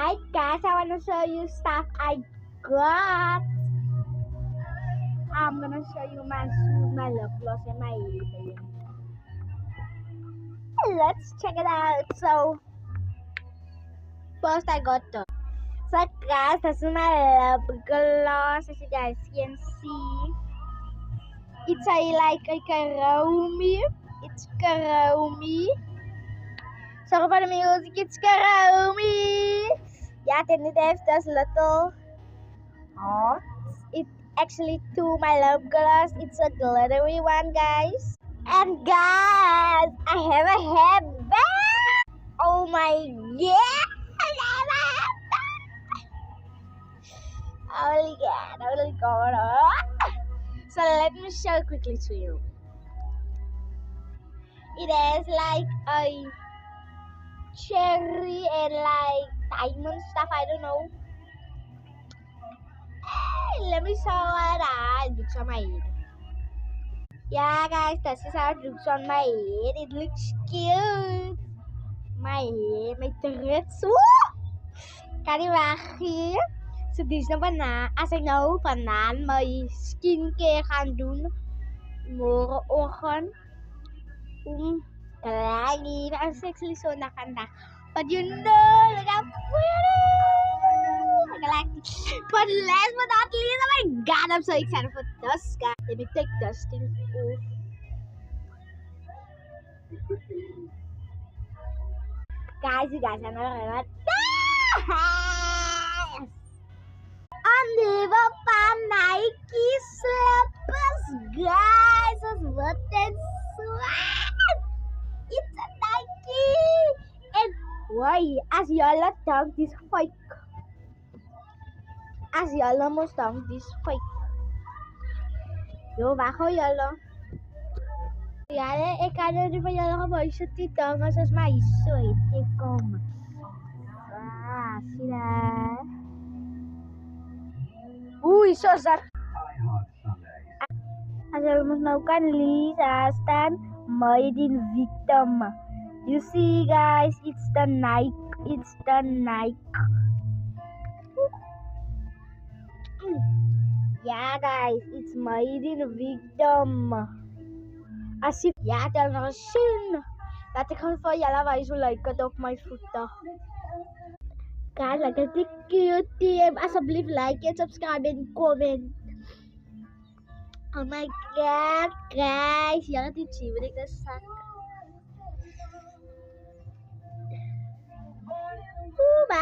Alright guys, I wanna show you stuff I got. I'm gonna show you my shoes, my lip gloss, and my earrings. Let's check it out. So first I got the guys, this is my lip gloss. As you guys can see, it's like a caramel. It's caramel. Sorry for the music, it's caramel. Yeah, then it has this little it actually to my lip gloss. It's a glittery one, guys. And guys, I have a hairband. Oh my god, I have a hairband. Holy god. So let me show quickly to you. It has like a cherry and like diamond stuff. I don't know. Hey, let me show what I looks on my head. Yeah, guys, this is how it looks on my head. It looks cute. My hair, my dreads. Kan je wachten? So dit is nog als ik nou vanavond mijn skincare gaan doen, morgenochtend, gelijk even en sexy zondag vandaag. But you know, look how pretty! But last but not least, oh my god, I'm so excited for this, guys. Let me take this thing off. Guys, you guys are not ready. Never found Nike slippers, guys. It's worth it. It's a Nike. And why? As y'all think this fake. As y'all almost think this fake. Yo, bajo y'all. Ja, ik kan er van jullie gewoon zitten dan zoals mij zo te komen. Ah, zie je? Oei, zo zag. Als we nou kan lezen staan, made in Vietnam. You see, guys, it's the Nike. It's the Nike. Yeah, guys, it's made in Vietnam. As if, ja, dat nog zin. Laat ik gewoon voor jullie wijzen hoe leuk het op mijn voeten. Guys, like het cute. Alsjeblieft like en subscribe en comment. Oh my god, guys. Jangan zien wat ik dat zag. Bye.